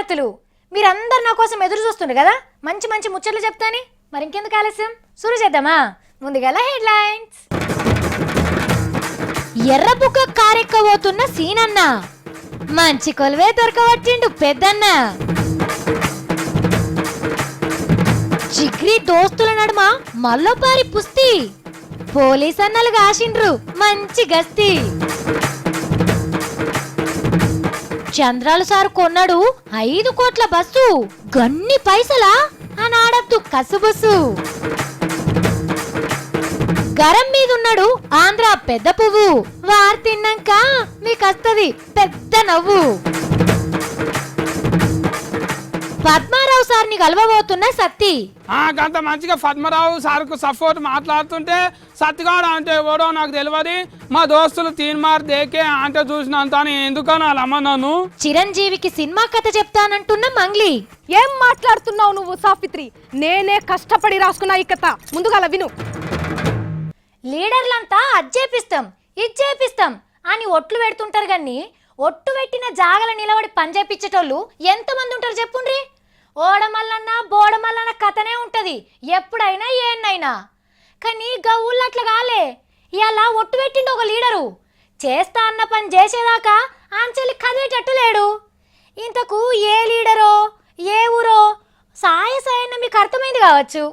శుభవార్తలు. మీరందరు నా కోసం ఎదురు చూస్తుండ్రు కదా, మంచి మంచి ముచ్చట్లు చెప్తాని. మరి ఇంకెందుకు ఆలస్యం, సురు చేద్దామా? ముందుగల హెడ్లైన్స్. ఎర్రబుక్క కారెక్కబోతున్న సీనన్న, మంచి కొలువే దొరకవచ్చిండు పెద్దన్న. జిగ్రీ దోస్తుల నడుమ మల్లోపారి పుస్తి, పోలీస్ అన్నలు కాసిండ్రు మంచి గస్తీ. చంద్రాలు సారు కొన్నాడు 5 కోట్ల బస్సు, గన్ని పైసలా అని ఆడద్దు కసుబుసు. గరం మీదున్నాడు ఆంధ్ర పెద్ద పువ్వు, వారు తిన్నాక మీకస్తది పెద్ద నవ్వు. పద్మారావు సార్ని కలవబోతున్న సత్తి. గంత మంచిగా పద్మరావు సార్కు సపోర్ట్ మాట్లాడుతుంటే సత్తిగాడు అంటే ఎవడో నాకు తెలియదు, మా దోస్తులు తీన్మార్ దేకే అంటే చూసినంత ఎందుకని వాళ్ళమ్మ నన్ను. చిరంజీవికి సినిమా కథ చెప్తానంటున్న మంగ్లీ. ఏం మాట్లాడుతున్నావు నువ్వు సాఫిత్రి? నేనే కష్టపడి రాసుకున్నా ఈ కథ, ముందుగా విను. లీడర్లంతా అజ్జేపిస్తాం ఇజ్జేపిస్తాం అని ఒట్లు పెడుతుంటారు గాని ఒట్టు పెట్టిన జాగల నిలబడి పనిచేపించేటోళ్ళు ఎంతమంది ఉంటారు చెప్పుండ్రి. ఓడమల్లన్నా బోడమల్లన్న కథనే ఉంటది ఎప్పుడైనా ఏన్నైనా. కానీ గవ్వుళ్ళు అట్లా కాలే. ఇలా ఒట్టు పెట్టిండు ఒక లీడరు, చేస్తా అన్న పని చేసేదాకా ఆంచెల్లి కదిలేటట్టు లేడు. ఇంతకు ఏ లీడరో ఏ ఊరో సాయన్న మీకు అర్థమైంది కావచ్చు.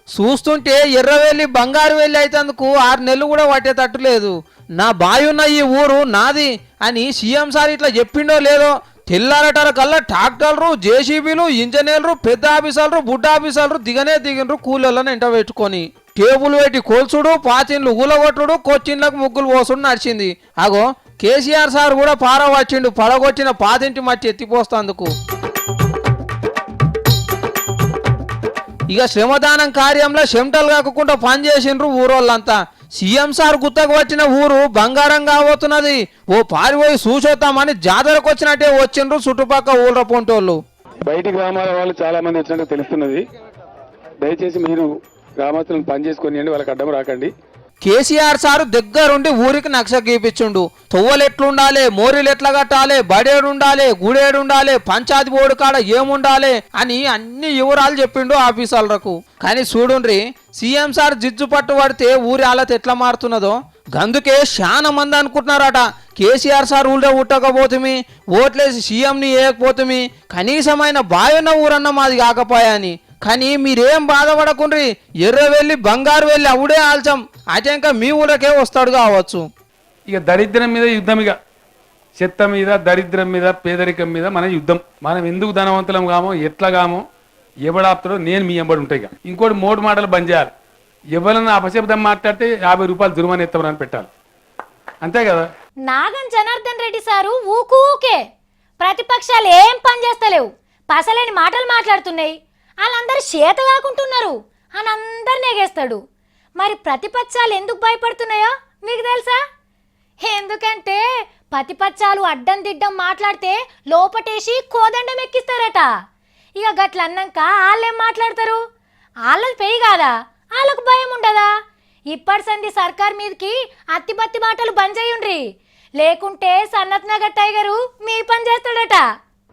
చూస్తుంటే ఎర్రవెల్లి బంగారు వెళ్ళి అయితేందుకు 6 నెలలు కూడా పట్టేటట్టు లేదు. నా బాయున్న ఈ ఊరు నాది అని సీఎం సార్ ఇట్లా చెప్పిండో లేదో తెల్లారటాల కల్లా ట్రాక్టర్లు, జేసీబీలు, ఇంజనీర్లు, పెద్ద ఆఫీసర్లు, బుడ్డ ఆఫీసర్లు దిగండ్రు కూలీలను ఎంట పెట్టుకొని టేబుల్ పెట్టి కోల్చుడు, పాచిన్లు ఊలగొట్టుడు, కొచ్చిన్లకు ముగ్గులు పోసుడు నడిచింది. అగో కేసీఆర్ సార్ కూడా పార వచ్చిండు పడగొచ్చిన పాతింటి మట్టి ఎత్తిపోస్తందుకు. ఇక శ్రమదానం కార్యంలో చెమటలు కాకుండా పనిచేసిండ్రు ఊరోళ్ళంతా. సీఎం సార్ గుత్తకు వచ్చిన ఊరు బంగారం కాబోతున్నది. ఓ పారిపోయి చూసొద్దామని జాతరకు వచ్చినట్టే వచ్చిండ్రు చుట్టుపక్కల ఊళ్ళ పొంటోళ్ళు. బయటి గ్రామాల వాళ్ళు చాలా మంది వచ్చినట్టు తెలుస్తున్నది. దయచేసి మీరు గ్రామస్తులను పని చేసుకొని వాళ్ళకి అడ్డం రాకండి. కేసీఆర్ సారు దగ్గరుండి ఊరికి నక్ష గీపించుండు. తొవ్వలు ఎట్లుండాలి, మోరీలు ఎట్లా కట్టాలి, బడేడుండాలి, గుడేడుండాలి, పంచాయతీ బోర్డు కాడ ఏముండాలి అని అన్ని వివరాలు చెప్పిండు ఆఫీసర్లకు. కానీ చూడుండ్రి, సీఎం సార్ జిజ్జు పట్టు పడితే ఊరి ఆలత ఎట్లా మారుతున్నదో. గందుకే చాలా మంది అనుకుంటున్నారట కేసీఆర్ సార్ ఊళ్ళో ఉట్టకపోతుమి, ఓట్లేసి సీఎంని వేయకపోతుమి, కనీసమైన బాయున్న ఊరన్న మాది కాకపోయాని. కానీ మీరేం బాధపడకుండ్రి, ఎర్రవెల్లి బంగారు వెళ్ళి అవుడే ఆల్చం అటెంక మీ ఊళ్ళకే వస్తాడు కావచ్చు. ఇక దరిద్రం మీద యుద్ధం, ఇక చెత్త మీద, దరిద్రం మీద, పేదరికం మీద మన యుద్ధం. మనం ఎందుకు ధనవంతులం కామో, ఎట్లా కామో, ఎవడాపుతాడో నేను మీ ఎంబడి ఉంటాయి. ఇంకోటి మోటు మాటలు బంద్ చేయాలి. ఎవరన్నా అపశబ్దం మాట్లాడితే 50 రూపాయలు జుర్మానా ఎత్తమని పెట్టాలి, అంతే కదా. నాగం జనార్దన్ రెడ్డి సారు ఊకే ప్రతిపక్షాలు ఏం పని చేస్తలేవు, పసలేని మాటలు మాట్లాడుతున్నాయి, వాళ్ళందరూ చేత కాకుంటున్నారు అని అందరు నెగేస్తాడు. మరి ప్రతిపక్షాలు ఎందుకు భయపడుతున్నాయో మీకు తెలుసా? ఎందుకంటే ప్రతిపక్షాలు అడ్డం దిడ్డం మాట్లాడితే లోపటేసి కోదండం ఎక్కిస్తారట. ఇక గట్ల అన్నాక వాళ్ళేం మాట్లాడతారు? వాళ్ళది పెయి కాదా, వాళ్ళకు భయం ఉండదా? ఇప్పటి సంది సర్కార్ మీదకి అత్తిపత్తి మాటలు బంద్ చేయుండ్రి, లేకుంటే సన్నత్ నగర్ టైగరు మీ పని చేస్తాడట.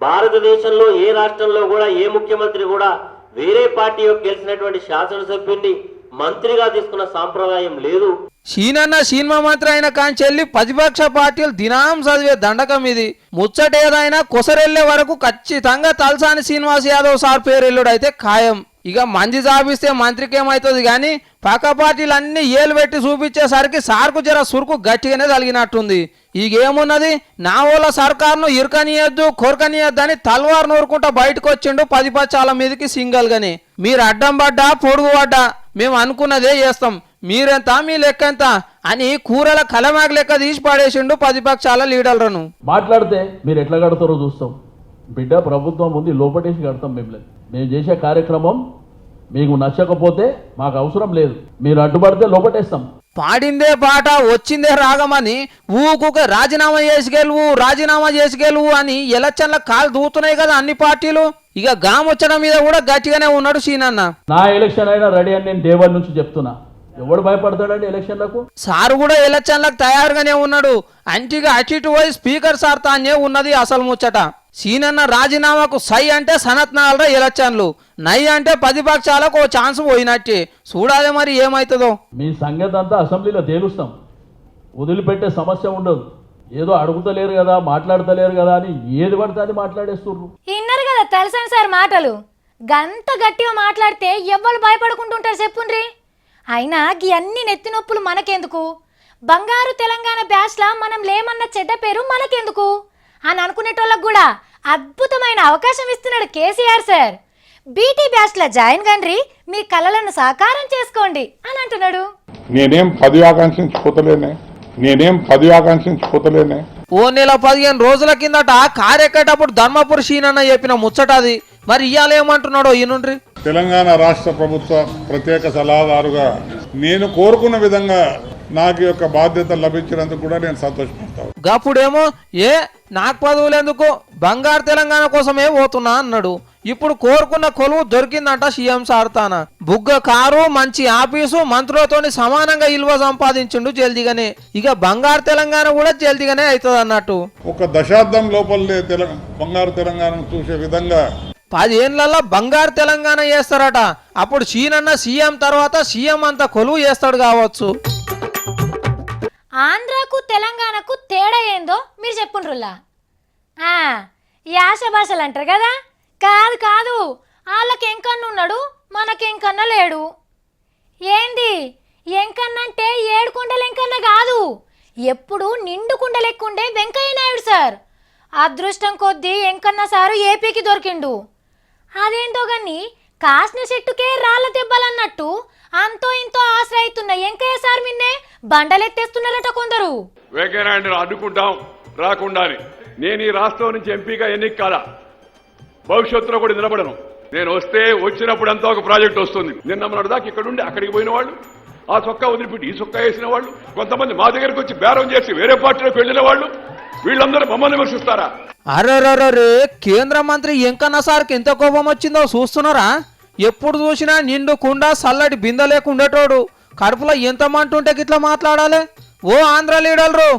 భారతదేశంలో ఏ రాష్ట్రంలో కూడా ఏ ముఖ్యమంత్రి కూడా వేరే పార్టీ యొక్క గెలిచినటువంటి శాసనసభ్యుడిని మంత్రిగా తీసుకున్న సాంప్రదాయం లేదు. సీనన్న సినిమా మంత్రి అయిన కాంచెల్లి ప్రతిపక్ష పార్టీలు దినాం చదివే దండకం ఇది. ముచ్చటేదైనా కొసరెళ్లే వరకు ఖచ్చితంగా తలసాని శ్రీనివాస్ యాదవ్ సార్ పేరెల్లుడు అయితే ఖాయం. ఇక మంది జాబిస్తే మంత్రికి ఏమవుతుంది కానీ పక్క పార్టీలు అన్ని ఏలు పెట్టి చూపించేసరికి సార్కు జర సురుకు గట్టిగానే తగినట్టుంది. ఇకేమున్నది, నా వాళ్ళ సర్కారును ఇరుకనియద్దు కొరకనియద్దు అని తల్వారు నూరుకుంటా బయటకు వచ్చిండు ప్రతిపక్షాల మీదకి సింగల్ గాని. మీరు అడ్డం పడ్డా పొడుగు పడ్డా మేము అనుకున్నదే చేస్తాం, మీరెంత మీ లెక్కెంత అని కూరల కలమాగ లెక్క తీసి పడేసిండు ప్రతిపక్షాల లీడర్లను. మాట్లాడితే మీరు ఎట్లా కడతారో చూస్తాం బిడ్డ, ప్రభుత్వం ఉంది లోపటేసి కడతాం. మేము చేసే కార్యక్రమం మీకు నచ్చకపోతే మాకు అవసరం లేదు, మీరు అడ్డుపడితే లోపటేస్తాం. పాడిందే పాట వచ్చిందే రాగమని ఊకుక రాజీనామా చేసుకెళ్ళవు అని ఎలక్షన్ల కాలు దూతున్నాయి కదా అన్ని పార్టీలు. ఇక గామొచ్చడం మీద కూడా గట్టిగానే ఉన్నాడు సీనన్న. నా ఎలక్షన్ అయినా రెడీ అని నేను డే 1 నుంచి చెప్తున్నా. ఎవడు భయపడతాడండి ఎలక్షన్లకు? సారు కూడా ఎలక్షన్లకు తయారుగానే ఉన్నాడు. అంటిగా అటు ఇటు పోయి స్పీకర్ సార్ తానే ఉన్నది అసలు ముచ్చట. సీనన్న రాజీనామాకు సై అంటే సనత్నాలరా ఎలక్షన్లు, నై అంటే ప్రతిపక్షాలకు ఓ ఛాన్స్ పోయినట్టే. చూడాలి మరి ఏమవుతుందో. మీ సంగతి అంతా అసెంబ్లీలో తేలుస్తాం, వదిలిపెట్టే సమస్య ఉండదు. ఏదో అడుగుతలేరు కదా, మాట్లాడతలేరు కదా అని ఏది పడితే అది మాట్లాడేస్తుర్రు. విన్నారు కదా తెలుసని సార్ మాటలు. గంత గట్టిగా మాట్లాడితే ఎవ్వరు భయపడుకుంటుంటారు చెప్పుండ్రి. అయినా గీ అన్ని నెత్తి నొప్పులు మనకెందుకు? బంగారు తెలంగాణ బ్యాచ్లా మనం లేమన్న చెడ్డ పేరు మనకెందుకు అని అనుకునేటోళ్ళకు కూడా అద్భుతమైన అవకాశం ఇస్తున్నాడు కేసీఆర్ సార్. బీటీ బ్యాచ్ల జాయిన్ కండ్రి, మీ కలలను సాకారం చేసుకోండి అని అంటున్నాడు. నేనేం పదవి ఆకాంక్షించుకోతలేనే. ఓ నెల 15 రోజుల కిందట కారెక్కేటప్పుడు ధర్మపురి సీనన్న చెప్పిన ముచ్చటది. మరి ఇవాళ ఏమంటున్నాడో ఈనుండ్రి. తెలంగాణ రాష్ట్ర ప్రభుత్వ ప్రత్యేక సలహాదారుగా నేను కోరుకున్న విధంగా నాకు యొక్క బాధ్యత లభించినందుకు కూడా నేను సంతోషపడతాను. గప్పుడేమో నాకు పదవులు ఎందుకు, బంగారు తెలంగాణ కోసమే పోతున్నా అన్నాడు. ఇప్పుడు కోరుకున్న కొలువు దొరికిందంట సీఎం సార్తాన. బుగ్గ కారు, మంచి ఆఫీసు, మంత్రులతోని సమానంగా ఇల్వ సంపాదించిండు జల్దిగానే. ఇక బంగారు తెలంగాణ కూడా జల్దిగానే అవుతుంది అన్నట్టు. ఒక దశాబ్దం లోపలే బంగారు తెలంగాణను చూసే విధంగా 10 ఏళ్లలో బంగారు తెలంగాణ చేస్తారట. అప్పుడు సీనన్న సీఎం తర్వాత సీఎం అంతా కొలువు చేస్తాడు కావచ్చు. ఆంధ్రాకు తెలంగాణకు తేడా ఏందో మీరు చెప్పుండ్రులా. యాస భాషలు అంటారు కదా, కాదు కాదు, వాళ్ళకి ఎంకన్నా ఉన్నాడు, మనకెంకన్నా లేడు. ఏంది ఎంకన్నా అంటే 7 కుండలు ఎంకన్నా కాదు, ఎప్పుడు నిండు కుండలెక్కుండే వెంకయ్య నాయుడు సార్. అదృష్టం కొద్దీ ఎంకన్నా సారు ఏపీకి దొరికిండు. అదేంటో గాని కాసిన చెట్టుకే రాళ్ళ దెబ్బలన్నట్టు అంతో ఇంతో ఆశ్రయితున్న వెంకయ్య సార్ మిన్నే బండలెత్తేస్తున్నారట కొందరు. వెంకయ్యనాయుడు అడ్డుకుంటాం రాకుండా, నేను ఈ రాష్ట్రం నుంచి ఎంపీగా ఎన్నిక కాదా, భవిష్యత్తులో కూడా నిలబడను. నేను వచ్చినప్పుడు అంతా ఒక ప్రాజెక్ట్ వస్తుంది. నిన్న మొన్నటి దాకా ఇక్కడ ఉండి అక్కడికి పోయిన వాళ్ళు, ఆ చొక్కా వదిలిపెట్టి ఈ చొక్కా వేసిన వాళ్ళు, కొంతమంది మా దగ్గరికి వచ్చి బేరం చేసి వేరే పార్టీలోకి వెళ్ళిన వాళ్ళు, వీళ్ళందరూ మమ్మల్ని విమర్శిస్తారా? అరే కేంద్ర మంత్రి వెంకన్న సార్కి ఎంత కోపం వచ్చిందో చూస్తున్నారా? ఎప్పుడు చూసినా నిండు కుండ చల్లటి బిందె లేకుండేటోడు. కడుపులో ఎంత మంటుంటే గిట్లా మాట్లాడాలి? ఓ ఆంధ్ర లీడర్లు,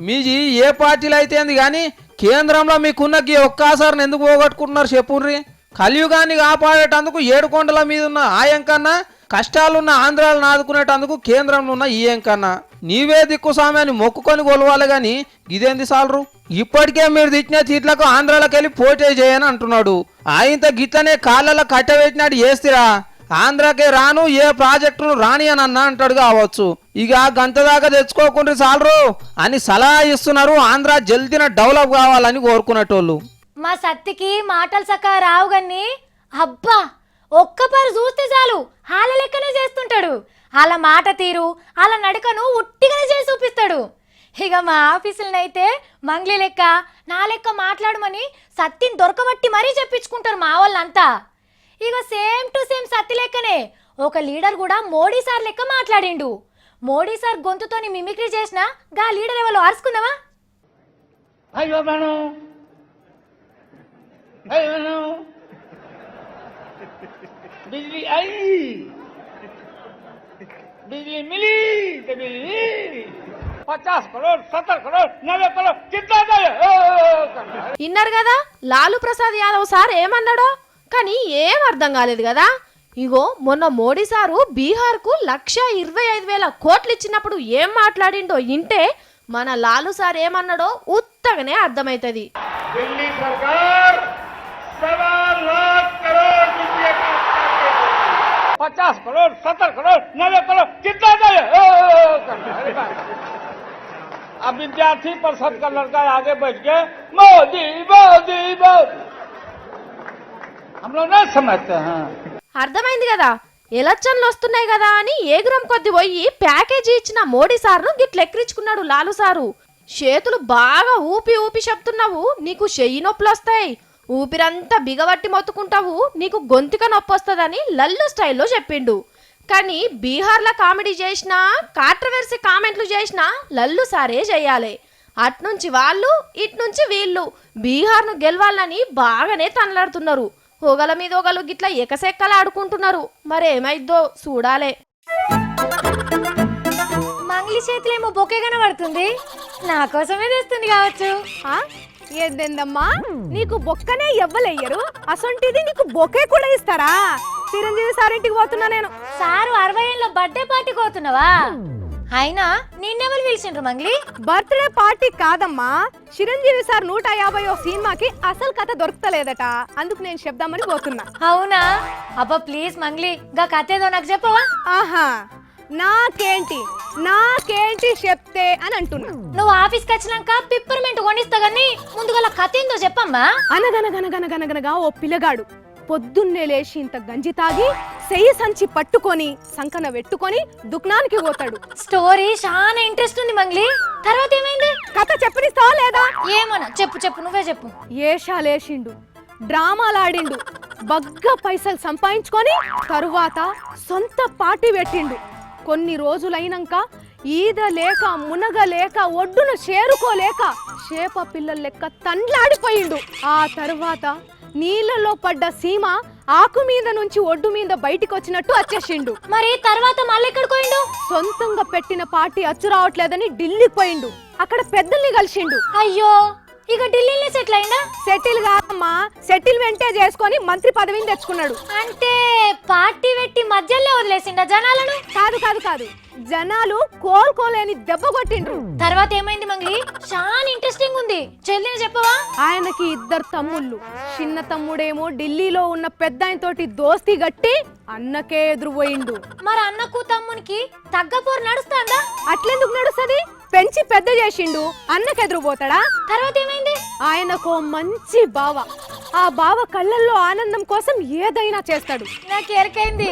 మీది ఏ పార్టీలు అయితే కానీ కేంద్రంలో మీకున్న ఒక్కసారిని ఎందుకు పోగొట్టుకుంటున్నారు చెప్పుర్రి. కలియుగాన్ని కాపాడేటందుకు 7 కొండల మీద ఉన్న ఆ ఎంకన్నా, కష్టాలున్న ఆంధ్రాలను ఆదుకునేటందుకు కేంద్రంలో ఉన్న ఈ ఎంకన్నా. నీవే దిక్కు సామ్యాన్ని మొక్కుకొని కొలవాలి గాని ఇదేంది సాలరు? ఇప్పటికే మీరు తిట్టిన తీట్లకు ఆంధ్రాలకు వెళ్ళి పోటీ చేయని అంటున్నాడు. ఆయనతో గిట్లనే కాళ్ళలో కట్టబెట్టినాడు చేస్తిరా, ఆంధ్రాకే రాను, ఏ ప్రాజెక్టును రాని అని అంటాడు కావచ్చు. ఇక గంట దాకా తెచ్చుకోకుండా సాలరు అని సలహా ఇస్తున్నారు. ఆంధ్ర జల్దిన డెవలప్ కావాలని కోరుకునేటోళ్ళు. మా సత్తికి మాటలు సక్క రావు గన్ని, అబ్బా ఒక్కపారు చూస్తే చాలు వాళ్ళ లెక్కనే చేస్తుంటాడు. వాళ్ళ మాట తీరు, వాళ్ళ నడకను ఉట్టిగానే చేసి చూపిస్తాడు. ఇక మా ఆఫీసులనైతే మంగ్లీ లెక్క నా లెక్క మాట్లాడమని సత్తిని దొరకబట్టి మరీ చెప్పించుకుంటారు మా వాళ్ళంతా. ఇక సేమ్ టు సేమ్ సత్తి లెక్కనే ఒక లీడర్ కూడా మోడీ సార్ లెక్క మాట్లాడిండు. మోడీ సార్ గొంతుతోని మిమిక్రీ చేసిన గా లీడర్ ఎవరో అరుచుకుందామా? అయ్యో మేడం, बिजली आई, बिजली मिली तो बिजली 50 करोड़ 70 करोड़ 90 करोड़ कितना విన్నారు కదా లాలు ప్రసాద్ యాదవ్ సార్ ఏమన్నాడో, కానీ ఏం అర్థం కాలేదు కదా. ఇగో మొన్న మోడీ సారు బీహార్కు 1,25,000 కోట్లు ఇచ్చినప్పుడు ఏం మాట్లాడిండో ఇంటే మన లాలు సార్ ఏమన్నాడో ఉత్తగానే అర్థమైతది. दिल्ली सरकार 1.25 लाख करोड़ रुपये का 50 करोड़ 70 करोड़ 90 करोड़ कितना अब विद्यार्थी परिषद का लड़का आगे बैठ के मोदी मोदी मोदी, हम लोग नहीं समझते हैं. అర్థమైంది కదా, ఎలక్షన్లు వస్తున్నాయి కదా అని ఏగురం కొద్ది పోయి ప్యాకేజీ ఇచ్చిన మోడీ సార్ను గిట్లెక్కించుకున్నాడు లాలు సారు. చేతులు బాగా ఊపి ఊపి చెప్తున్నావు, నీకు చెయ్యి నొప్పులు వస్తాయి, ఊపిరంతా బిగబట్టి మొత్తుకుంటావు, నీకు గొంతుక నొప్పి వస్తుందని లల్లు స్టైల్లో చెప్పిండు. కానీ బీహార్లో కామెడీ చేసినా, కాంట్రవర్సీ కామెంట్లు చేసినా లల్లు సారే చెయ్యాలి. అట్నుంచి వాళ్ళు ఇట్నుంచి వీళ్ళు బీహార్ను గెలవాలని బాగానే తనలాడుతున్నారు. ఒకల మీద ఒకలు గిట్లా ఎకసెక్కలు ఆడుకుంటున్నారు. మరేమైద్దో చూడాలే. మంగ్లీ చేతిలేమో బొకే కనబడుతుంది, నా కోసమే తెస్తుంది కావచ్చు. ఏందమ్మా నీకు బొక్కనే ఎవ్వలేయ్యరు, అసొంటిది నీకు బొకే కూడా ఇస్తారా? చిరంజీవి సార్ ఇంటికి పోతున్నా నేను. సారు 60 ఏళ్ళ బర్త్డే పార్టీకి పోతున్నావా? అయినా నిన్నెవరు పిలిచిండ్రు మంగ్లీ? బర్త్డే పార్టీ కాదమ్మా, చిరంజీవి సార్ 150వ సినిమాకి అసలు కథ దొరకలేదట, అందుకు నేను చెప్దామని పోతున్నా. అవునా? అబ్బా ప్లీజ్ మంగ్లీ, గా కథ ఏదో నాకు చెప్పవా? ఆహా, నాకేంటి చెప్తే అని అంటున్నా. నువ్వు ఆఫీస్కి వచ్చినాక పిప్పర్మెంట్ కొనిస్తా గానీ ముందుగా కథ ఏందో చెప్పమ్మా. అనగనగనగనగనగనగా ఓ పిల్లగాడు పొద్దున్నే లేచి ఇంత గంజి తాగి సెయ్యి సంచి పట్టుకొని సంకన పెట్టుకొని దుకాణానికి పోతాడు. స్టోరీ చాలా ఇంట్రెస్ట్ ఉంది మంగ్లీ, తర్వాత ఏమైంది? కథ చెప్పనిస్తావా లేదా? ఏమన్నా చెప్పు నువ్వే చెప్పు. ఏషాలేసిండు, డ్రామాలాడిండు, బగ్గా పైసలు సంపాదించుకొని తరువాత సొంత పార్టీ పెట్టిండు. కొన్ని రోజులైనాక ఈద లేక మునగ లేక ఒడ్డును చేరుకోలేక చేప పిల్లల లెక్క తండ్లాడిపోయిండు. ఆ తరువాత నీళ్ళలో పడ్డ సీమ ఆకు మీద నుంచి ఒడ్డు మీద బయటికి వచ్చినట్టు వచ్చేసిండు. మరి తర్వాత మళ్ళీ ఎక్కడికి పోయిండు? సొంతంగా పెట్టిన పార్టీ అచ్చు రావట్లేదని ఢిల్లీకి పోయిండు. అక్కడ పెద్దల్ని కలిసిండు. అయ్యో, ఇక ఢిల్లీలో సెటిల్ అయిందా? సెటిల్ కాదమ్మా, సెటిల్మెంటే చేసుకొని మంత్రి పదవిని తెచ్చుకున్నాడు. అంటే పార్టీ పెట్టి మధ్యలో వదిలేసిండా జనాలను? కాదు కాదు కాదు, జనాలు కోలుకోలేని దెబ్బ కొట్టిండ్రు. తర్వాత ఏమైంది మంగ్లీ? చాలా ఇంట్రెస్టింగ్ ఉంది, చెల్లిని చెప్పవా? ఆయనకి 2 తమ్ముళ్ళు. చిన్న తమ్ముడేమో ఢిల్లీలో ఉన్న పెద్ద ఆయన తోటి దోస్తీ గట్టి అన్నకే ఎదురుపోయిండు. మరి అన్నకు తమ్మునికి తగ్గపోరు నడుస్తాందా? అట్లెందుకు నడుస్తుంది? పెంచి పెద్ద చేసిండు, అన్నకు ఎదురుపోతాడా? తర్వాత ఏమైంది? ఆయనకు మంచి బావ, ఆ బావ కళ్ళల్లో ఆనందం కోసం ఏదైనా చేస్తాడు. నాకు ఎరకైంది,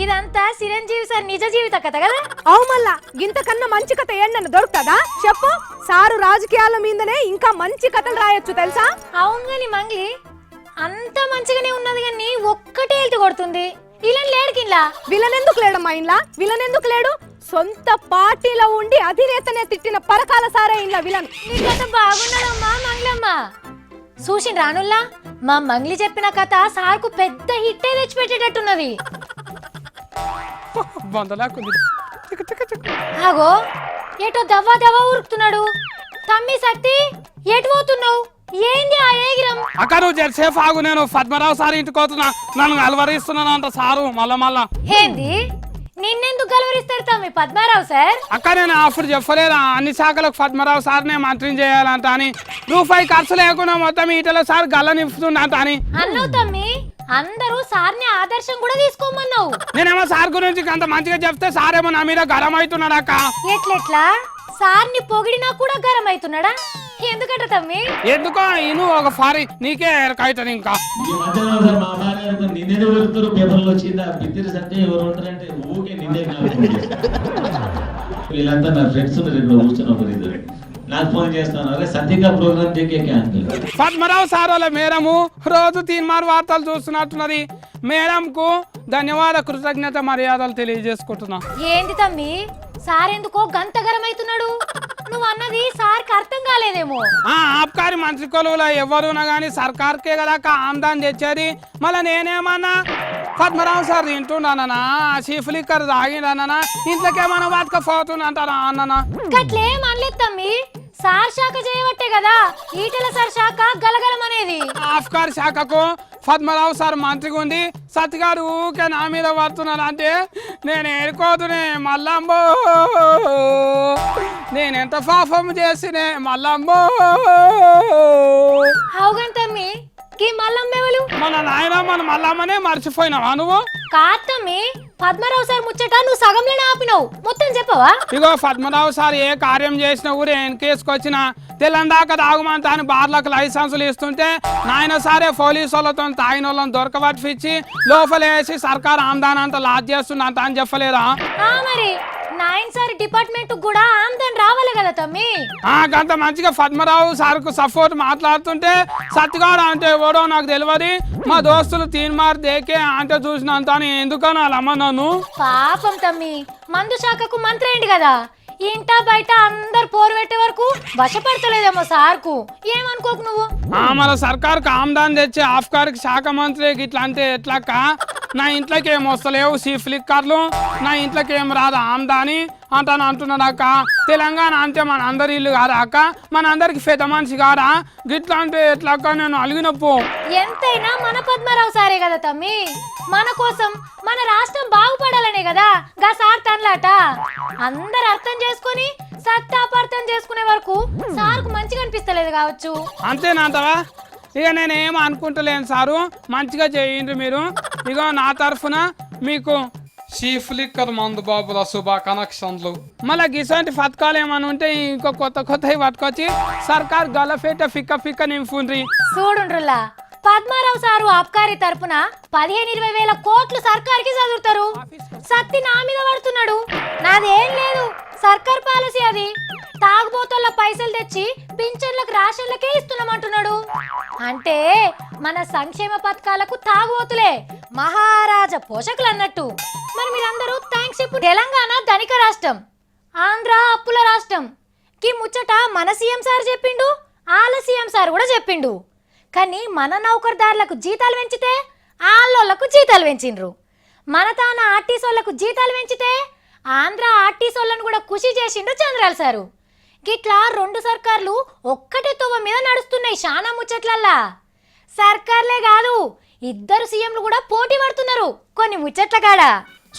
ఇదంతా చిరంజీవి సార్ నిజ జీవిత కథ కదా? అవు మళ్ళా ఇంతకన్నా మంచి కథ ఏంటన్నా దొరుకుతుందా చెప్పు? సారు రాజకీయాల మీదనే ఇంకా మంచి కథలు రాయొచ్చు తెలుసా? అవును గాని మంగ్లీ, అంత మంచిగానే ఉన్నది కానీ ఒక్కటే ఎల్తి కొడుతుంది. ఇలా లేడుకిలా విలనెందుకు లేడమ్మా? ఇంట్లో విలనెందుకు లేడు? సొంత పార్టీలో ఉండి అధినేతనే తిట్టిన పరకాల సారే ఇంట్లో విలన్. నీ కథ బాగున్నదమ్మా మంగ్లమ్మ. చూసిన రానుల్లా మా మంగ్లీ చెప్పిన కథ సార్కు పెద్ద హిట్టే తెచ్చిపెట్టేటట్టున్నది. ఆగో, ఏటో దవ్వా ఉరుకుతున్నాడు. తమ్మి సత్తి, ఎటు పోతున్నావు? ఏంది ఆ ఏగిరం? అక్క నువ్వు జరసేపు ఆగు, నేను పద్మరావు సార్ ఇంటికి పోతున్నా, నన్ను అలవరిస్తున్నాను అంట సారు. మళ్ళా ఏంది? నిన్నెందుకు గలవరిస్తారు తమ్మి పద్మారావు సార్? అక్క నేను అప్పుడు చెప్పలేదా అన్ని శాఖలకు పద్మరావు సార్నే మంత్రిని చేయాలంట అని, రూపాయి ఖర్చు లేకుండా మొత్తం ఈటల సార్ గల్ల నింపుతుందంట అని అన్నావు తమ్మి. అందరూ సార్ని ఆదర్శం కూడా తీసుకోమన్నావు. నేనేమో సార్ గురించి అంత మంచిగా చెప్తే సారేమో నా మీద గరం అవుతున్నాడు అక్క. ఎట్లెట్లా? సార్ని పొగిడినా కూడా గరం అవుతున్నాడా? ఎందుకట తమ్మి? ఎందుకో ఇను ఒక ఫారి నీకే ఎరకైతుంది. ఇంకా నిన్నే వెళ్తారు, పేపర్లో వచ్చింది ఆ బిత్తిరి సంజయ్ ఎవరు ఉంటారంటే ఊకే నిన్నే. వీళ్ళంతా నా ఫ్రెండ్స్ ఉన్నారు, ఇక్కడ కూర్చున్నారు, నాకు ఫోన్ చేస్తాను, అరే సత్యంగా ప్రోగ్రామ్ దేకే అంకుల్. పద్మరావు సార్ వాళ్ళ మేడము రోజు 3 మార్ వార్తలు చూస్తున్నట్టున్నది. మేడంకు ధన్యవాద కృతజ్ఞత మర్యాదలు తెలియజేసుకుంటున్నా. ఏంటి తమ్మి, సార్ ఎందుకో గంత గరం అవుతున్నాడు? నువ్వు అన్నది సార్కి అర్థం కాలేదేమో. ఆబ్కారీ మంత్రి కొలువులో ఎవరున్నా గానీ సర్కార్కే కదా ఆమ్దాన్ తెచ్చేది. మళ్ళీ నేనేమన్నా పద్మరావు సార్ తింటుండనా, చీఫ్ లిక్కర్ తాగిండనా, ఇంట్లోకేమన్నా బతకపోతుందంటారా అన్ననా? గట్లేం అనలేదు తమ్మి, సార్ శాఖ చేయబట్టే కదా ఈటల సార్ శాఖ గలగలమనేది. ఆబ్కారీ శాఖకు పద్మరావు సార్ మంత్రిగా ఉండి సత్తిగారు ఊకే నా మీద పడుతున్నారు అంటే నేను ఏడుకోదునే మల్లమ్మో, నేనెంత పాపం చేసినే మల్లమ్మో. అవుగని తమ్మి, ఈ మల్లమ్మేవలు? మన నాయన మన మల్లమ్మనే మర్చిపోయినావా నువ్వు? కాదు తమ్మి, పద్మరావు సార్ ముచ్చట నువ్వు సగంలోనే ఆపినావు, మొత్తం చెప్పవా? ఇగో పద్మరావు సార్ ఏ కార్యం చేసిన ఊరే కేసుకొచ్చినా తెల్లందాక తాగుమంత అని బార్లకు లైసెన్సులు ఇస్తుంటే నాయన సారే పోలీసు వాళ్ళతో తాగిన వాళ్ళని దొరకబట్టించి లోపలేసి సర్కార్ ఆమ్దాన్ అంతా లాజ్ చేస్తుందంట అని చెప్పలేదా? మరి నాయన్ సార్ డిపార్ట్మెంట్ కూడా ఆమ్దాన్ రావాలి కదా తమ్మి. గంత మంచిగా పద్మరావు సార్కు సపోర్ట్ మాట్లాడుతుంటే సత్తిగాడు అంటే ఎవడో నాకు తెలియదు, మా దోస్తులు 3 మార్ దేకే అంటే చూసినంత అని ఎందుకని వాళ్ళమ్మ నన్ను. పాపం తమ్మి, మందు శాఖకు మంత్రి అయింది కదా, ఇంట బయట అందరు పోరు పెట్టే వరకు వశపడతలేదేమో సార్కు. ఏమనుకోకు నువ్వు. మన సర్కార్కు ఆమ్దాన్ తెచ్చి ఆఫ్కార్కి శాఖ మంత్రికి ఇట్లా అంటే ఎట్లాక నా ఇంట్లోకి ఏం వస్తలేవు ఫ్లిక్కర్లు, నా ఇంట్లోకి ఏం రాదు ఆమ్దాని అంటున్నాడు అక్క. తెలంగాణ అంటే మన అందరి ఇల్లు కాదా అక్క? మన అందరికి పెద్ద మనిషి కాదా? గిట్లా అంటే ఎట్లా అక్క? నేను అలిగినప్పు. ఎంతైనా మన పద్మారావు సారే కదా తమ్మి, మన కోసం మన రాష్ట్రం బాగుపడాలనే కదా గా సార్ తనలాట. అందరు అర్థం చేసుకుని సత్తాపార్థం చేసుకునే వరకు సార్కు మంచిగా అనిపిస్తలేదు కావచ్చు. అంతేనంటవా? ఇక నేనేం అనుకుంటలేను సారు, మంచిగా చేయండి మీరు. ఇగో నా తరఫున మీకు ఫ్లిక్కర్ మందు బాబుల శుభ కనెక్షన్లు. మళ్ళీ గిసంటి పథకాలు ఏమైనా ఉంటే ఇంకో కొత్తవి పట్టుకొచ్చి సర్కార్ గలఫేట ఫిక్క నింపుండ్రి. చూడుండ్రులా పద్మారావు సారు ఆబ్కారీ తరపున 15-20 వేల కోట్లు సర్కార్కి చదువుతారు. సత్తి నా మీద పడుతున్నాడు. నాదేం లేదు, సర్కార్ పాలసీ అది. తాగుబోతుల పైసలు తెచ్చి పింఛన్లకు రాషన్లకే ఇస్తున్నామంటున్నాడు. అంటే మన సంక్షేమ పథకాలకు తాగుబోతులే మహారాజా పోషకులు అన్నట్టు. మరి మీరందరూ థ్యాంక్స్ చెప్పు. తెలంగాణ ధనిక రాష్ట్రం, ఆంధ్ర అప్పుల రాష్ట్రం. కి ముచ్చట మన సీఎం సార్ చెప్పిండు, ఆల సీఎం సార్ కూడా చెప్పిండు. కానీ మన నౌకర్దారులకు జీతాలు పెంచితే ఆళ్ళోళ్లకు జీతాలు పెంచిండ్రు. మన తాన ఆర్టీసోళ్లకు జీతాలు పెంచితే ఆంధ్ర ఆర్టీసోళ్లను కూడా ఖుషి చేసిండు చంద్రాల సారు. గిట్లా 2 సర్కార్లు ఒక్కటే తోవ మీద నడుస్తున్నాయి శానా ముచ్చట్లల్లా. సర్కార్లే కాదు, 2 సీఎంలు కూడా పోటీ పడుతున్నారు కొన్ని ముచ్చట్ల కాడ.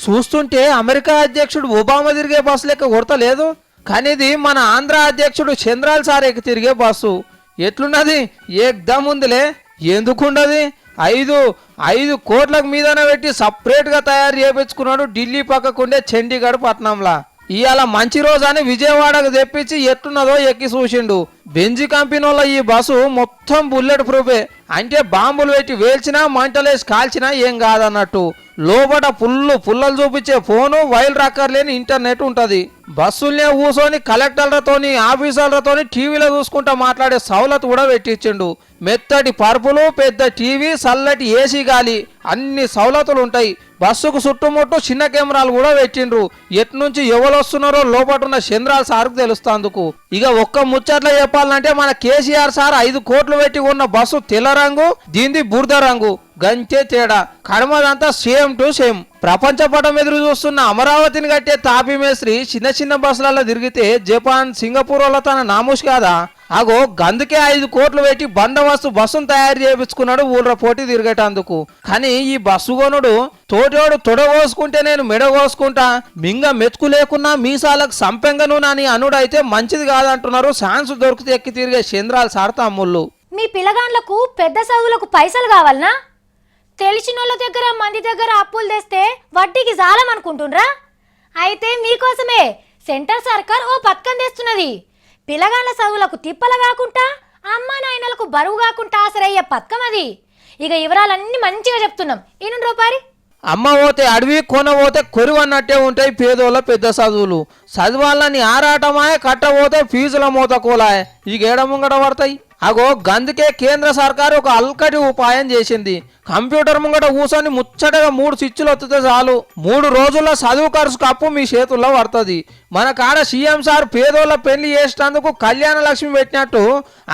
చూస్తుంటే అమెరికా అధ్యక్షుడు ఒబామా తిరిగే బస్సు లెక్క కొడతలేదు, కానీ ఇది మన ఆంధ్ర అధ్యక్షుడు చంద్రాల సారేకి తిరిగే బస్సు. ఎట్లున్నది? ఏకదమ్ ఉందిలే. ఎందుకుండది? 5 కోట్లకు మీదన పెట్టి సపరేట్గా తయారు చేయించుకున్నాడు ఢిల్లీ పక్కకుండే చండీగఢ్ పట్నంలా. ఇవాళ మంచి రోజు అని విజయవాడకు తెప్పించి ఎట్టున్నదో ఎక్కి చూసిండు. బెంజి కంపెనీ వాళ్ళ ఈ బస్సు మొత్తం బుల్లెట్ ప్రూఫే, అంటే బాంబులు పెట్టి వేల్చినా మంటలేసి కాల్చినా ఏం కాదన్నట్టు. లోపల పుల్లలు చూపించే ఫోను, వైల్ రక్కర్లేని ఇంటర్నెట్ ఉంటది. బస్సుల్నే కూర్చొని కలెక్టర్లతోని ఆఫీసర్లతోని టీవీలో చూసుకుంటా మాట్లాడే సౌలత్ కూడా పెట్టించిండు. మెత్తటి పరుపులు, పెద్ద టీవీ, చల్లటి ఏసీ గాలి, అన్ని సౌలతులు ఉంటాయి. బస్సుకు చుట్టుముట్టు చిన్న కెమెరాలు కూడా పెట్టిండ్రు. ఎట్నుంచి ఎవరు వస్తున్నారో లోపటున్న చంద్రాల సార్కు తెలుస్తాందుకు. ఇక ఒక్క ముచ్చట్లో చెప్పాలంటే మన కేసీఆర్ సార్ 5 కోట్లు పెట్టి ఉన్న బస్సు తెల్ల రంగు, దీంది బురద రంగు, గంతే తేడా. కడమదంతా సేమ్ టు సేమ్. ప్రపంచ పటం ఎదురు చూస్తున్న అమరావతిని కట్టే తాపీ మేస్త్రి చిన్న బస్సులలో తిరిగితే జపాన్, సింగపూర్ వాళ్ళ తన నామూష్ కాదా? అగో గందుకే 5 కోట్లు పెట్టి బండవస్తు బస్సును తయారు చేయించుకున్నాడు ఊళ్ళ పోటీ తిరిగేటందుకు. కానీ ఈ బస్సు కొనుడు తోటోడు తొడగోసుకుంటే నేను మెడగోసుకుంటా, మింగ మెతుకు లేకున్నా మీసాలకు సంపెంగను అని అనుడైతే మంచిది కాదంటున్నారు ఛాన్స్ దొరికితే ఎక్కి తిరిగే చంద్రాల సార్ తమ్ముళ్ళు. మీ పిల్లగాండ్లకు పెద్ద చదువులకు పైసలు కావాలనా? తెలిసినోళ్ళ దగ్గర మంది దగ్గర అప్పులు తెస్తే వడ్డీకి జాలమనుకుంటుండ్రా? అయితే మీకోసమే సెంటర్ సర్కార్ ఓ పథకం తెస్తున్నది. పిల్లగాళ్ళ చదువులకు తిప్పల కాకుండా అమ్మా నాయనలకు బరువు కాకుండా ఆసరయ్యే పథకం అది. ఇక వివరాలన్నీ మంచిగా చెప్తున్నాం. ఈయన రూపాయి అమ్మ పోతే అడవి, కొన పోతే కొరువన్నట్టే ఉంటాయి పేదోళ్ళ పెద్ద చదువులు. చదువాళ్ళని ఆరాటమాయ, కట్టబోతే ఫీజుల మూత కూలాయ. ఇక ఏడ ముంగట పడతాయి. అగో గందుకే కేంద్ర సర్కారు ఒక అల్కటి ఉపాయం చేసింది. కంప్యూటర్ ముంగట కూర్చొని ముచ్చటగా 3 స్విచ్లు వత్తితే చాలు, 3 రోజుల్లో చదువు ఖర్చుకు అప్పు మీ చేతుల్లో పడుతుంది. మన కాడ సీఎం సార్ పేదోళ్ళ పెళ్లి చేసేందుకు కళ్యాణ లక్ష్మి పెట్టినట్టు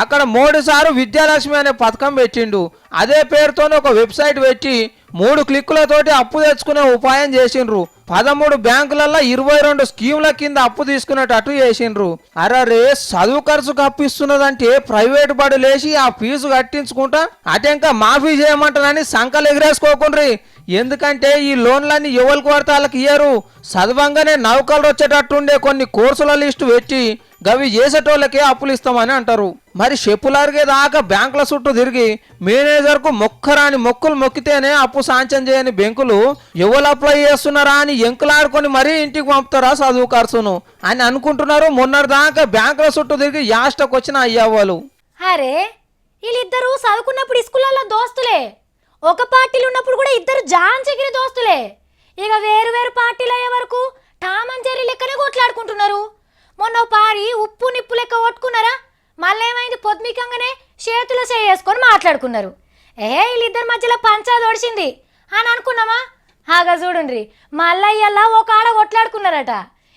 అక్కడ మోడీ సారు విద్యాలక్ష్మి అనే పథకం పెట్టిండు. అదే పేరుతోనే ఒక వెబ్సైట్ పెట్టి 3 క్లిక్కులతోటి అప్పు తెచ్చుకునే ఉపాయం చేసిండ్రు. 13 బ్యాంకులలో 22 స్కీముల కింద అప్పు తీసుకునేటట్టు చేసిండ్రు. అరే చదువు ఖర్చుకు అప్పు ఇస్తున్నదంటే ప్రైవేట్ బడులేసి ఆ ఫీజు కట్టించుకుంటా అటెంక మాఫీ చేయమంటానని సంకలు ఎగిరేసుకోకుండ్రి. ఎందుకంటే ఈ లోన్లన్నీ ఎవరికి పడితే వాళ్ళకి ఇయ్యరు. చదవంగానే నౌకలు వచ్చేటట్టుండే కొన్ని కోర్సుల లిస్టు పెట్టి గవి చేసేటోళ్ళకే అప్పులు ఇస్తామని అంటారు. మరి చెప్పులరిగే దాకా బ్యాంకుల చుట్టూ తిరిగి మేనేజర్కు మొక్కరాని మొక్కులు మొక్కితేనే అప్పు సాంక్షన్ చేయని బ్యాంకులు ఎవరు అప్లై చేస్తున్నారా అని ఎంకులాడుకొని మరీ ఇంటికి పంపుతారా చదువు ఖర్చును అని అనుకుంటున్నారు. మొన్నటి దాకా బ్యాంకుల చుట్టూ తిరిగి యాస్టకు వచ్చిన అయ్యవ్వలు. అరే వీళ్ళిద్దరూ చదువుకున్నప్పుడు స్కూళ్ళల్లో దోస్తులే, ఒక పార్టీలు ఉన్నప్పుడు కూడా ఇద్దరు జాన్ చెగిరి దోస్తులే. ఇక వేరు పార్టీలు అయ్యే వరకు టామ్ అండ్ జెర్రీ లెక్కనే కొట్లాడుకుంటున్నారు. మొన్న పారి ఉప్పు నిప్పు లెక్క కొట్టుకున్నారా, మళ్ళీ ఏమైంది పొద్దుమికంగానే చేతులు చేసుకొని మాట్లాడుకున్నారు. వీళ్ళిద్దరి మధ్యలో పంచాది ఒడిచింది అని అనుకున్నామా? హాగా చూడుండ్రి, మళ్ళీ ఇయ్యాల ఒక ఆడ కొట్లాడుకున్నారట.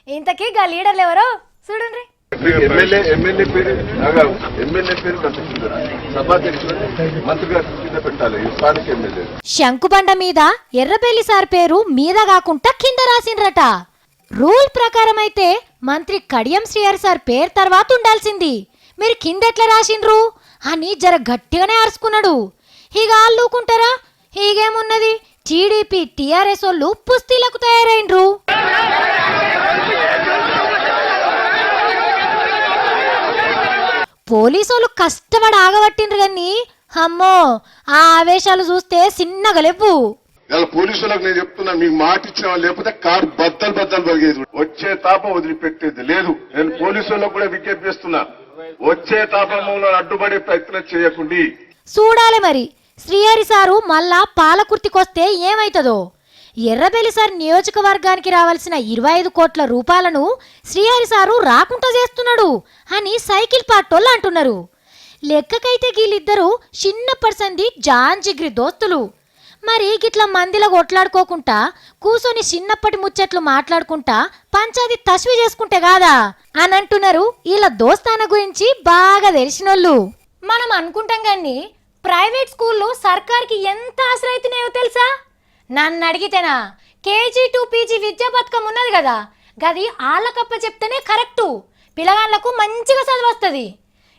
ఇంతకీ గా లీడర్లు ఎవరో చూడుండ్రి. ఎమ్మెల్యే పేరు సభాధ్యక్షుడు మంత్రి గారి కింద పెట్టాలి స్థానిక ఎమ్మెల్యే. శంకుబండ మీద ఎర్రబెల్లి సార్ పేరు మీద కాకుండా కింద రాసిండ్రట. రూల్ ప్రకారం అయితే మంత్రి కడియం శ్రీహరి సార్ పేరు తర్వాత ఉండాల్సింది. మీరు కింద ఎట్లా రాసిండ్రు అని జర గట్టిగానే అరుచుకున్నాడు. ఇక అల్లుకుంటారా? హీగేమున్నది, టీడీపీ టీఆర్ఎస్ వాళ్ళు పుస్తీలకు తయారైండ్రు. పోలీసోళ్ళు కష్టపడి ఆగబట్టిండ్రు కానీ అమ్మో ఆ ఆవేశాలు చూస్తే చిన్నగా లేవు. ఇలా పోలీసులకు నేను చెప్తున్నా, మీకు మాట ఇచ్చిన లేకపోతే కారు బద్దలు పలిగేది. వచ్చే తాపం వదిలిపెట్టేది లేదు. నేను పోలీసులకు కూడా విజ్ఞప్తి చేస్తున్నా, వచ్చే తాపంలో అడ్డుపడే ప్రయత్నం చేయకండి. చూడాలి మరి శ్రీహరి సారు మళ్ళా పాలకుర్తికొస్తే ఏమైతుందో. ఎర్రబెల్లి సార్ నియోజకవర్గానికి రావాల్సిన 25 కోట్ల రూపాయలను శ్రీహరి సారు రాకుండా చేస్తున్నాడు అని సైకిల్ పార్టోళ్ళు అంటున్నారు. లెక్కకైతే వీళ్ళిద్దరూ చిన్నప్పటి సంది జాన్ జిగ్రి దోస్తులు. మరి గిట్ల మందిలో కొట్లాడుకోకుండా కూసోని చిన్నప్పటి ముచ్చట్లు మాట్లాడుకుంటా పంచాది తస్వి చేసుకుంటే కాదా అని అంటున్నారు వీళ్ళ దోస్తాన గురించి బాగా తెలిసినోళ్ళు. మనం అనుకుంటాం కానీ ప్రైవేట్ స్కూళ్ళు సర్కార్కి ఎంత ఆశ్రయితున్నాయో తెలుసా? నన్ను అడిగితేనా KG to PG విద్యా పథకం ఉన్నది కదా, గది ఆళ్ళకప్ప చెప్తేనే కరెక్టు. పిల్లగాళ్ళకు మంచిగా చదువు వస్తుంది.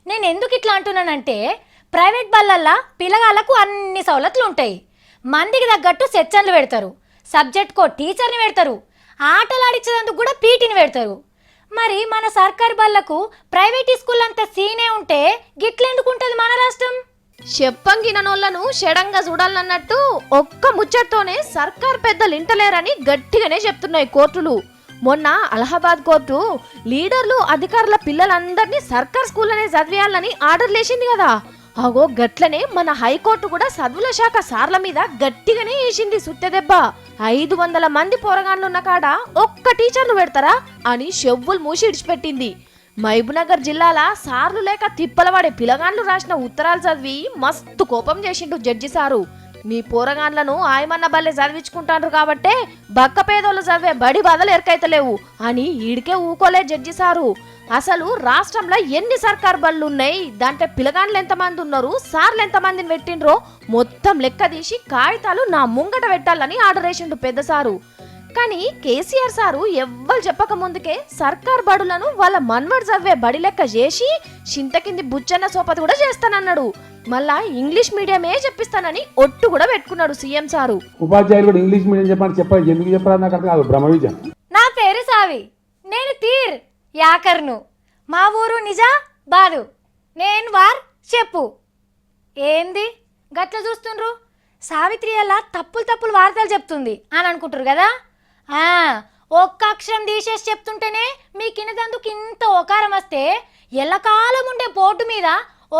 నేను ఎందుకు ఇట్లా అంటున్నానంటే ప్రైవేట్ బళ్ళల్లో పిల్లగాళ్ళకు అన్ని సవలతులు ఉంటాయి. మందికి తగ్గట్టు సెక్షన్లు పెడతారు, సబ్జెక్ట్కో టీచర్ని పెడతారు, ఆటలు ఆడించేందుకు కూడా పీటీని పెడతారు. మరి మన సర్కారు బళ్ళకు ప్రైవేట్ స్కూల్ అంత సీనే ఉంటే గిట్లెందుకుంటుంది మన రాష్ట్రం? చెప్పంగినోళ్లను షడంగా చూడాలన్నట్టు ఒక్క ముచ్చట్తోనే సర్కార్ పెద్దలు ఇంటలేరని గట్టిగానే చెప్తున్నాయి కోర్టులు. మొన్న అలహాబాద్ కోర్టు లీడర్లు అధికారుల పిల్లలందరినీ సర్కార్ స్కూల్లోనే చదివేయాలని ఆర్డర్ లేచింది కదా. అగో గట్లనే మన హైకోర్టు కూడా చదువుల శాఖ సార్ల మీద గట్టిగానే వేసింది సుత్తెదెబ్బ. 500 మంది పోరగాన్లున్న కాడ ఒక్క టీచర్లు పెడతారా అని చెవులు మూసి ఇడిచిపెట్టింది. మహబూబ్నగర్ జిల్లాల సార్లు లేక తిప్పలవాడే పిలగాన్లు రాసిన ఉత్తరాలు చదివి మస్తు కోపం చేసిండు జడ్జి సారు. మీ పోరగాన్లను ఆయమన్న బల్లే చదివించుకుంటారు కాబట్టే బక్క పేదోళ్ళు చదివే బడి బాధలు ఎరకైతలేవు అని ఈడికే ఊకోలే జడ్జి సారు. అసలు రాష్ట్రంలో ఎన్ని సర్కార్ బళ్ళు ఉన్నాయి, దాంట్లో పిలగాన్లు ఎంతమంది ఉన్నారు, సార్లు ఎంతమందిని పెట్టిండ్రో మొత్తం లెక్క తీసి కాగితాలు నా ముంగట పెట్టాలని ఆర్డర్ వేసిండు పెద్ద సారు. కానీ కేసీఆర్ సారు ఎవ్వరు చెప్పక ముందుకే సర్కార్ బడులను వాళ్ళ మన్వడు చదివే బడి లెక్క చేసి చింతకింది బుచ్చన్న సోపతి కూడా చేస్తానన్నాడు. మళ్ళా ఇంగ్లీష్ మీడియమే చెప్పిస్తానని ఒట్టు కూడా పెట్టుకున్నాడు సీఎం సారు. ఉపాధ్యాయులు కూడా ఇంగ్లీష్ మీడియం చెప్పాలి ఎందుకు చెప్పాలి నాకు అర్థం కాదు. బ్రహ్మ విద్య. నా పేరు సావి, నేను తీర్ యాకర్ను, మా ఊరు నిజాబాదు, నేను వార్ చెప్పు. ఏంది గట్ల చూస్తుండ్రు? సావిత్రి అలా తప్పులు వార్తలు చెప్తుంది అని అనుకుంటారు కదా. ఒక్క అక్షరం తీసేసి చెప్తుంటేనే మీ కిందందుకు ఇంత ఒకారం వస్తే ఎల్లకాలం ఉండే బోర్డు మీద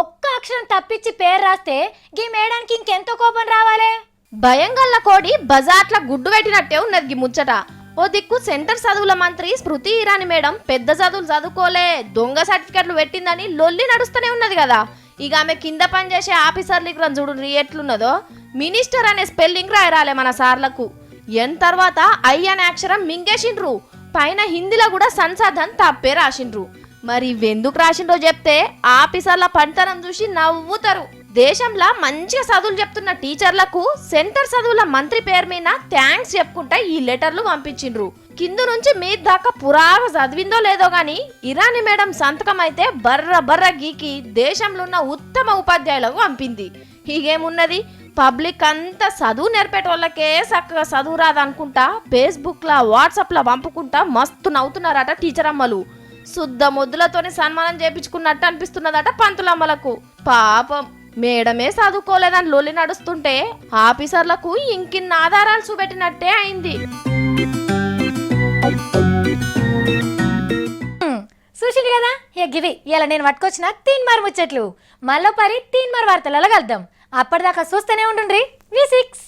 ఒక్క అక్షరం తప్పించి పేరు రాస్తే గీ మేడానికి ఇంకెంతో కోపం రావాలే. భయంగల్ల కోడి బజార్ల గుడ్డు పెట్టినట్టే ఉన్నది గీ ముచ్చట. ఓ దిక్కు సెంటర్ చదువుల మంత్రి స్మృతి ఇరానీ మేడం పెద్ద చదువులు చదువుకోలే, దొంగ సర్టిఫికెట్లు పెట్టిందని లొల్లి నడుస్తూనే ఉన్నది కదా. ఇక ఆమె కింద పనిచేసే ఆఫీసర్లకి చూడు ఎట్లున్నదో. మినిస్టర్ అనే స్పెల్లింగ్ రాయరాలే మన సార్లకు. ఎన్ తర్వాత ఐ అనే అక్షరం మింగేసిండ్రు, పైన హిందీలో కూడా సంసాధన్ తప్పే రాసిండ్రు. మరి వెందుకు రాసిండ్రో చెప్తే ఆఫీసర్ల పంటనం చూసి నవ్వుతారు. దేశంలో మంచిగా చదువులు చెప్తున్న టీచర్లకు సెంటర్ చదువుల మంత్రి పేరు మీద థ్యాంక్స్ చెప్పుకుంటా ఈ లెటర్లు పంపించిండ్రు. కింద నుంచి మీ దాకా పురాగా చదివిందో లేదో గాని ఇరానీ మేడం సంతకం అయితే బర్ర గీకి దేశంలో ఉన్న ఉత్తమ ఉపాధ్యాయులకు పంపింది. హీగేమున్నది, పబ్లిక్ అంతా చదువు నేర్పేటోళ్ళకే చక్కగా చదువు రాదనుకుంటా ఫేస్బుక్లా వాట్సాప్లా పంపుకుంటా మస్తు నవ్వుతున్నారట టీచర్ అమ్మలు. శుద్ధ ముద్దులతోనే సన్మానం చేపించుకున్నట్టు అనిపిస్తున్నదట పంతులమ్మలకు. పాపం మేడమే చదువుకోలేదని లొల్లి నడుస్తుంటే ఆఫీసర్లకు ఇంకిన్ని ఆధారాలు చూపెట్టినట్టే అయింది. చూసింది కదా గివి ఇలా నేను పట్టుకొచ్చిన 3 మార్ ముచ్చట్లు. మళ్ళీ 3 మార్ వార్తలలో కలుద్దాం. అప్పటిదాకా చూస్తూనే ఉండండి V6.